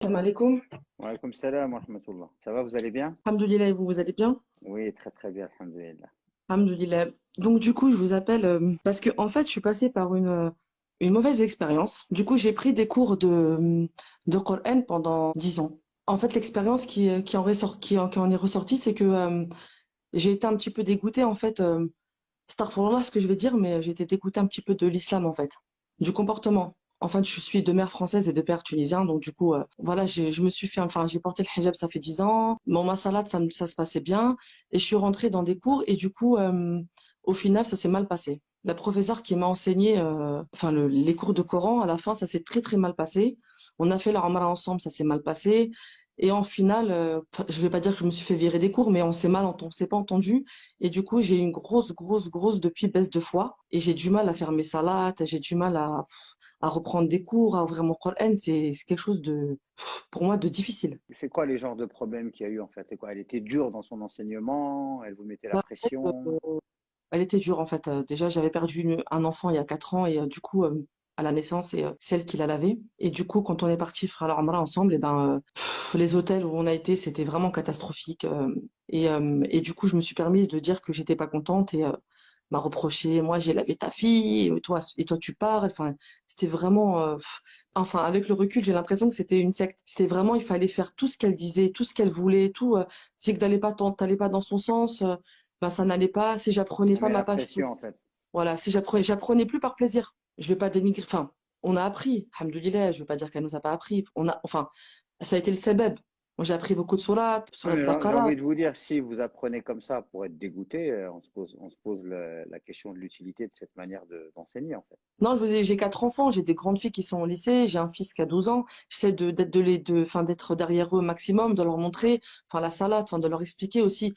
Salam alaikum. Wa alaykoum salam wa rahmatullah. Ça va, vous allez bien? Alhamdoulilah, et vous, vous allez bien? Oui, très très bien, alhamdulillah. Alhamdoulilah. Donc, du coup, je vous appelle parce que, en fait, je suis passée par une mauvaise expérience. Du coup, j'ai pris des cours de Coran pendant 10 ans. En fait, l'expérience qui en est ressortie, c'est que j'ai été un petit peu dégoûtée, en fait. Astaghfirullah, ce que je vais dire, mais j'ai été dégoûtée un petit peu de l'islam, en fait, du comportement. Enfin, je suis de mère française et de père tunisien, donc du coup, voilà, je me suis fait, enfin, j'ai porté le hijab, ça fait 10 ans. Bon, ma salade, ça se passait bien, et je suis rentrée dans des cours, et du coup, au final, ça s'est mal passé. La professeure qui m'a enseigné, enfin, les cours de Coran, à la fin, ça s'est très très mal passé. On a fait la Ramadan ensemble, ça s'est mal passé. Et en finale, enfin, je vais pas dire que je me suis fait virer des cours, mais on s'est pas entendu. Et du coup, j'ai une grosse depuis baisse de foi. Et j'ai du mal à faire mes salades, j'ai du mal à reprendre des cours, à ouvrir mon Coran. C'est quelque chose pour moi, de difficile. C'est quoi les genres de problèmes qu'il y a eu en fait? C'est quoi? Elle était dure dans son enseignement, elle vous mettait la Bah, en fait, pression. elle était dure, en fait. Déjà, j'avais perdu un enfant il y a 4 ans et du coup, à la naissance, et c'est elle qui l'a lavé. Et du coup, quand on est parti faire la Ramadan ensemble, et ben, les hôtels où on a été, c'était vraiment catastrophique. Et du coup, je me suis permise de dire que j'étais pas contente et m'a reproché, moi j'ai lavé ta fille, et toi tu parles. Enfin, c'était vraiment, enfin avec le recul, j'ai l'impression que c'était une secte. C'était vraiment, il fallait faire tout ce qu'elle disait, tout ce qu'elle voulait, tout. Si que t'allais pas dans son sens, ben ça n'allait pas. Si j'apprenais Elle pas met ma la page, pression en fait. voilà, si j'apprenais plus par plaisir. Je vais pas dénigrer. Enfin, on a appris, alhamdoulilah. Je veux pas dire qu'elle nous a pas appris. Enfin, ça a été le sebeb. Moi, j'ai appris beaucoup de Ouais, surat mais j'ai Baqarah. envie de vous dire, si vous apprenez comme ça pour être dégoûté, on se pose la question de l'utilité de cette manière d'enseigner en fait. Non, j'ai 4 enfants, j'ai des grandes filles qui sont au lycée, j'ai un fils qui a 12 ans. J'essaie enfin, d'être derrière eux au maximum, de leur montrer, enfin, la salade, enfin, de leur expliquer aussi,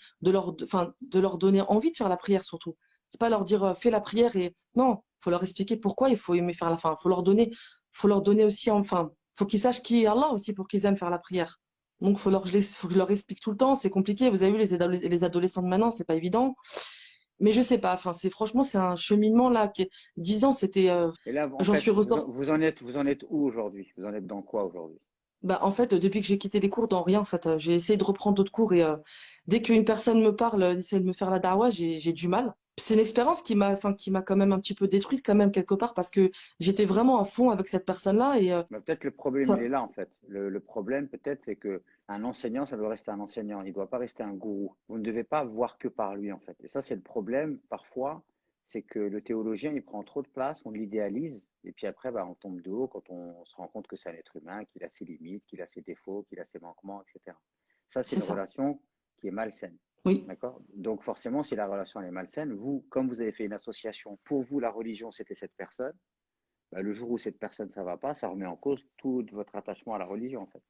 enfin, de leur donner envie de faire la prière surtout. C'est pas leur dire, fais la prière et non, faut leur expliquer pourquoi il faut aimer faire la fin. Faut leur donner aussi, enfin, faut qu'ils sachent qui est Allah aussi pour qu'ils aiment faire la prière. Donc, faut que je leur explique tout le temps. C'est compliqué. Vous avez vu, les adolescents de maintenant, c'est pas évident. Mais je sais pas. Enfin, franchement, c'est un cheminement là. 10 ans, c'était. Et là, en J'en suis fait, ressortie. vous en êtes où aujourd'hui? Vous en êtes dans quoi aujourd'hui? Bah, en fait, depuis que j'ai quitté les cours, dans rien. En fait, j'ai essayé de reprendre d'autres cours et dès qu'une personne me parle, essaie de me faire la dawa, j'ai du mal. C'est une expérience enfin, qui m'a quand même un petit peu détruite quand même quelque part parce que j'étais vraiment à fond avec cette personne-là et Bah, peut-être le problème, il ça, est là en fait. Le problème, peut-être, c'est que un enseignant, ça doit rester un enseignant. Il ne doit pas rester un gourou. Vous ne devez pas voir que par lui en fait. Et ça, c'est le problème parfois, c'est que le théologien, il prend trop de place, on l'idéalise, et puis après, bah, on tombe de haut quand on se rend compte que c'est un être humain, qu'il a ses limites, qu'il a ses défauts, qu'il a ses manquements, etc. Ça, c'est c'est une ça. relation qui est malsaine. Oui, D'accord? Donc forcément, si la relation elle est malsaine, vous, comme vous avez fait une association, pour vous, la religion, c'était cette personne, bah, le jour où cette personne ça va pas, ça remet en cause tout votre attachement à la religion en fait.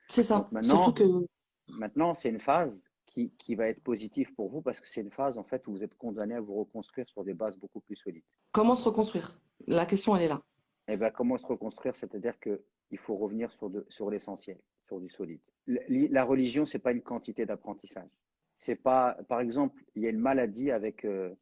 c'est Donc ça. Surtout maintenant, que maintenant c'est une phase qui va être positive pour vous parce que c'est une phase en fait où vous êtes condamné à vous reconstruire sur des bases beaucoup plus solides. comment se reconstruire? La question, elle est là. Et ben comment se reconstruire? C'est-à-dire que il faut revenir sur l'essentiel, sur du solide. La religion, c'est pas une quantité d'apprentissage. C'est pas, par exemple, il y a une maladie il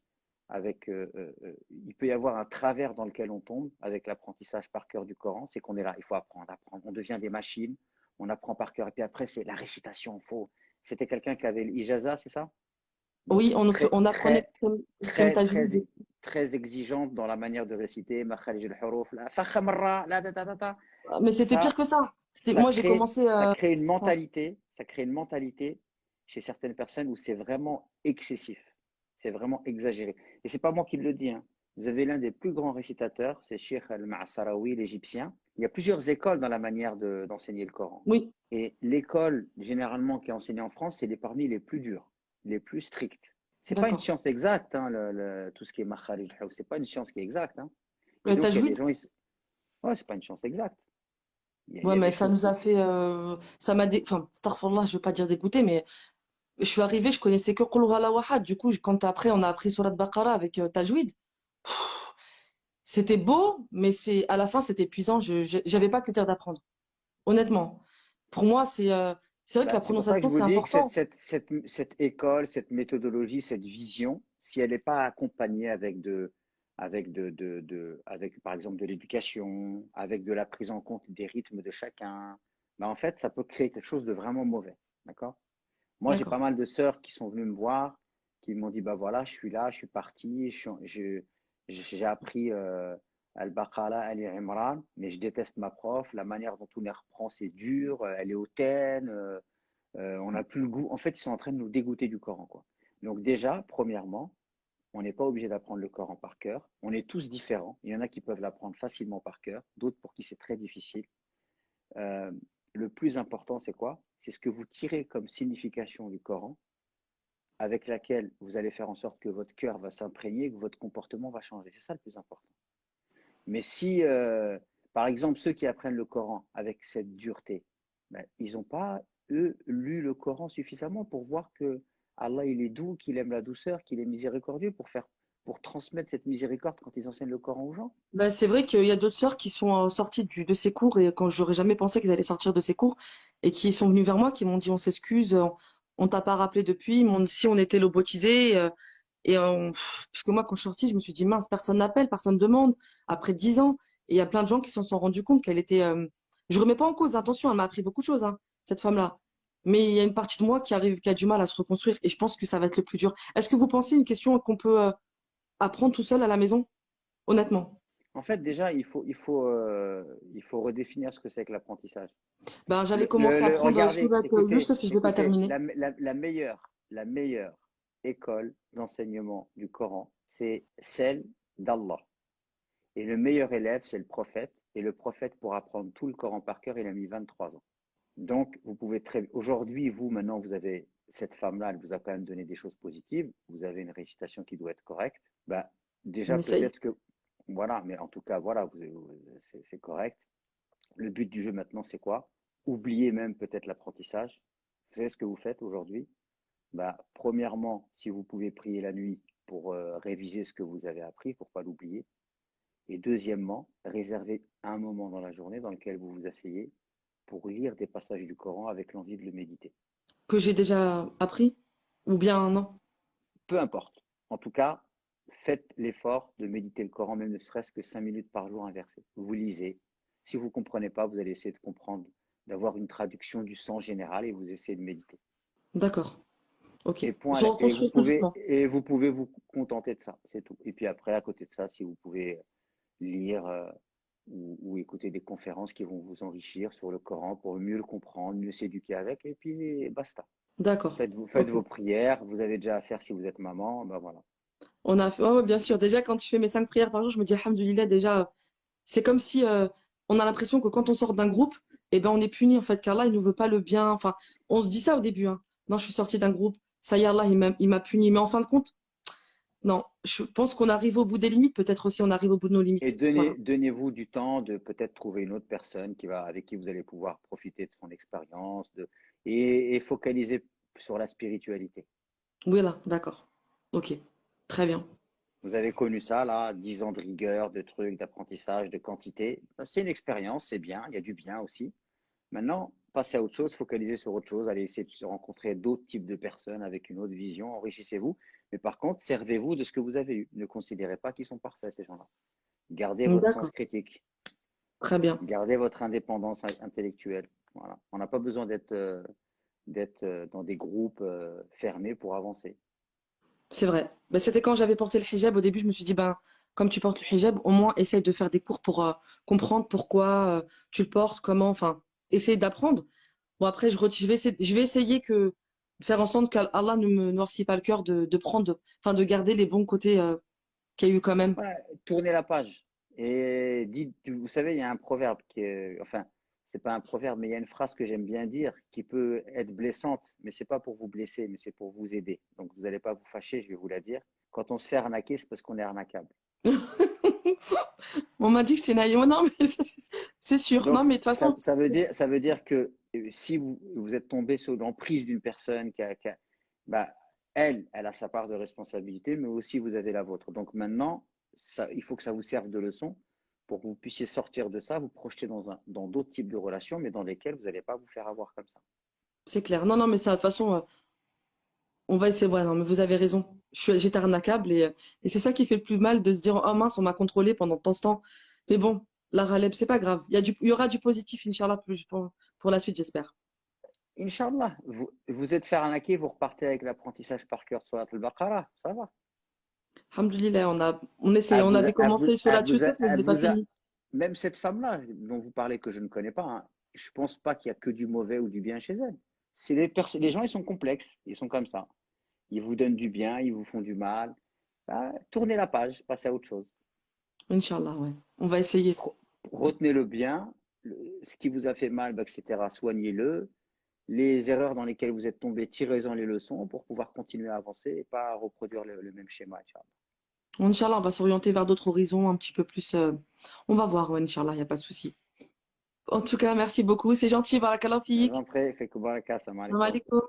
peut y avoir un travers dans lequel on tombe avec l'apprentissage par cœur du Coran, c'est qu'on est là, il faut apprendre, apprendre. On devient des machines, on apprend par cœur. Et puis après, c'est la récitation. C'était quelqu'un qui avait l'ijaza, c'est ça? Donc Oui, très, on apprenait très, comme très, t'as vu. très, très exigeante dans la manière de réciter. Makharij al-huruf, la fakhamra, la ta ta ta ta. Mais c'était pire Ça, que ça. Moi, j'ai commencé. ça crée une mentalité chez certaines personnes où c'est vraiment excessif, c'est vraiment exagéré. Et c'est pas moi qui le dis, hein. Vous avez l'un des plus grands récitateurs, c'est Sheikh Al-Ma'asarawi, l'Égyptien. Il y a plusieurs écoles dans la manière d'enseigner le Coran. Oui, Et l'école, généralement, qui est enseignée en France, c'est parmi les plus dures, les plus strictes. C'est pas une d'accord. science exacte, hein, tout ce qui est makharij, c'est pas une science qui est exacte, hein. Et Le donc, il y a des tajwid. gens, ouais, c'est pas une science exacte. Il y Ouais, a des mais ça choses nous a qui, fait, ça m'a enfin, astaghfirullah, je veux pas dire dégoûté, mais je suis arrivée, je connaissais que Qul Huwallahu Ahad. Du coup, quand après on a appris Surat Baqara avec Tajwid, c'était beau, mais à la fin c'était épuisant. J'avais pas le plaisir d'apprendre. Honnêtement, pour moi, c'est vrai que bah, la c'est pour ça que je prononciation vous c'est dis que important. cette école, cette méthodologie, cette vision, si elle n'est pas accompagnée avec, par exemple, de l'éducation, avec de la prise en compte des rythmes de chacun, bah, en fait, ça peut créer quelque chose de vraiment mauvais. D'accord? Moi, j'ai pas D'accord. mal de sœurs qui sont venues me voir, qui m'ont dit, bah voilà, je suis là, je suis parti, j'ai appris Al-Baqarah, Al-Imran, mais je déteste ma prof, la manière dont on les reprend, c'est dur, elle est hautaine, on n'a plus le goût. En fait, ils sont en train de nous dégoûter du Coran, quoi. Donc déjà, premièrement, on n'est pas obligé d'apprendre le Coran par cœur. On est tous différents. Il y en a qui peuvent l'apprendre facilement par cœur, d'autres pour qui c'est très difficile. Euh, le plus important, c'est quoi? C'est ce que vous tirez comme signification du Coran, avec laquelle vous allez faire en sorte que votre cœur va s'imprégner, que votre comportement va changer. C'est ça le plus important. Mais si, par exemple, ceux qui apprennent le Coran avec cette dureté, ben, ils n'ont pas, eux, lu le Coran suffisamment pour voir que Allah, il est doux, qu'il aime la douceur, qu'il est miséricordieux pour transmettre cette miséricorde quand ils enseignent le Coran aux gens. Bah, c'est vrai qu'il y a d'autres sœurs qui sont sorties de ces cours et quand j'aurais jamais pensé qu'elles allaient sortir de ces cours et qui sont venues vers moi, qui m'ont dit on s'excuse, on t'a pas rappelé depuis, ils m'ont dit si on était lobotisés parce que moi quand je suis sortie, je me suis dit mince, personne n'appelle, personne demande après 10 ans et il y a plein de gens qui s'en sont rendus compte qu'elle était. Je remets pas en cause, attention, elle m'a appris beaucoup de choses, hein, cette femme-là. Mais il y a une partie de moi qui a du mal à se reconstruire et je pense que ça va être le plus dur. Est-ce que vous pensez une question qu'on peut apprendre tout seul à la maison, honnêtement? En fait, déjà, il faut redéfinir ce que c'est que l'apprentissage. Ben, j'avais commencé à prendre Regardez, Surat écoutez, Youssef et je l'ai pas écoutez, terminé. la meilleure école d'enseignement du Coran, c'est celle d'Allah. Et le meilleur élève, c'est le prophète. Et le prophète, pour apprendre tout le Coran par cœur, il a mis 23 ans. Donc, vous pouvez très. Aujourd'hui, vous, maintenant, vous avez cette femme-là, elle vous a quand même donné des choses positives. Vous avez une récitation qui doit être correcte. Bah, On déjà, essaye. peut-être que. Voilà, mais en tout cas, voilà, c'est correct. Le but du jeu maintenant, c'est quoi? Oubliez même peut-être l'apprentissage. Vous savez ce que vous faites aujourd'hui? Bah, premièrement, si vous pouvez prier la nuit pour réviser ce que vous avez appris, pour ne pas l'oublier. Et deuxièmement, réservez un moment dans la journée dans lequel vous vous asseyez pour lire des passages du Coran avec l'envie de le méditer. Que j'ai déjà appris? Ou bien non? Peu importe. En tout cas, faites l'effort de méditer le Coran, même ne serait-ce que 5 minutes par jour un verset. Vous lisez. Si vous ne comprenez pas, vous allez essayer de comprendre, d'avoir une traduction du sens général et vous essayez de méditer. D'accord. Ok. Et point, Je et reconstruis tout doucement. vous pouvez vous contenter de ça, c'est tout. Et puis après, à côté de ça, si vous pouvez lire ou écouter des conférences qui vont vous enrichir sur le Coran pour mieux le comprendre, mieux s'éduquer avec, et puis basta. D'accord. Faites Ok. vos prières, vous avez déjà à faire si vous êtes maman, ben voilà. On a fait, ouais, ouais, bien sûr. Déjà, quand je fais mes 5 prières par jour, je me dis, Alhamdoulilah, déjà, c'est comme si on a l'impression que quand on sort d'un groupe, eh ben, on est puni, en fait, car là, il nous veut pas le bien. Enfin, on se dit ça au début, hein. Non, je suis sortie d'un groupe. Ça y est, Allah, il m'a puni. Mais en fin de compte, non. Je pense qu'on arrive au bout des limites. Peut-être aussi, on arrive au bout de nos Et limites. Voilà. donnez-vous du temps de peut-être trouver une autre personne avec qui vous allez pouvoir profiter de son expérience, et focaliser sur la spiritualité. Oui, là, d'accord. Ok. Très bien. Vous avez connu ça, là, 10 ans de rigueur, de trucs, d'apprentissage, de quantité. Ben, c'est une expérience, c'est bien, il y a du bien aussi. Maintenant, passez à autre chose, focalisez sur autre chose, allez essayer de se rencontrer d'autres types de personnes avec une autre vision, enrichissez-vous. Mais par contre, servez-vous de ce que vous avez eu. Ne considérez pas qu'ils sont parfaits, ces gens-là. Gardez votre sens D'accord. critique, Très bien. gardez votre indépendance intellectuelle. Voilà. On n'a pas besoin d'être dans des groupes fermés pour avancer. C'est vrai. Ben, c'était quand j'avais porté le hijab. Au début, je me suis dit, ben, comme tu portes le hijab, au moins essaye de faire des cours pour comprendre pourquoi tu le portes, comment, enfin, essayer d'apprendre. Bon, après, je vais essayer de faire en sorte qu'Allah ne me noircit pas le cœur de prendre, enfin, de garder les bons côtés qu'il y a eu quand même. Voilà, tournez la page et dites, vous savez, il y a un proverbe enfin, c'est pas un proverbe, mais il y a une phrase que j'aime bien dire qui peut être blessante, mais c'est pas pour vous blesser, mais c'est pour vous aider. Donc vous n'allez pas vous fâcher, je vais vous la dire. Quand on se fait arnaquer, c'est parce qu'on est arnaquable. On m'a dit que j'étais naïve. Non, mais c'est sûr. Non, Donc mais de toute façon, ça veut dire que si vous êtes tombé sous l'emprise d'une personne bah, elle a sa part de responsabilité, mais aussi vous avez la vôtre. Donc maintenant, il faut que ça vous serve de leçon pour que vous puissiez sortir de ça, vous projeter dans d'autres types de relations, mais dans lesquelles vous n'allez pas vous faire avoir comme ça. c'est clair. Non, non, mais ça, de toute façon, on va essayer. Ouais, non, mais vous avez raison. J'étais arnaquable et c'est ça qui fait le plus mal de se dire, oh mince, on m'a contrôlé pendant tant de temps. Mais bon. La Raleb, c'est pas grave. Il y aura du positif, Inch'Allah, pour la suite, j'espère. Inch'Allah, vous êtes fait arnaquer, vous repartez avec l'apprentissage par cœur de Surat al-Baqarah, ça va. Alhamdoulilah, on essaie, on avait commencé sur la Youssef, mais je l'ai pas fini. même cette femme-là dont vous parlez que je ne connais pas, hein, je pense pas qu'il y a que du mauvais ou du bien chez elle. C'est les gens, ils sont complexes, ils sont comme ça. Ils vous donnent du bien, ils vous font du mal. Bah, tournez la page, passez à autre chose. Inch'Allah, ouais. On va essayer. Retenez le bien, ce qui vous a fait mal, bah, etc. Soignez-le. Les erreurs dans lesquelles vous êtes tombé, tirez-en les leçons pour pouvoir continuer à avancer et pas reproduire le même schéma. Inch'Allah, on va s'orienter vers d'autres horizons un petit peu plus. On va voir, ouais, Inch'Allah, il n'y a pas de souci. En tout cas, merci beaucoup. C'est gentil, barakallah Je vous fik. en prie, fait que baraka, salam Salam alaikum. alaikum.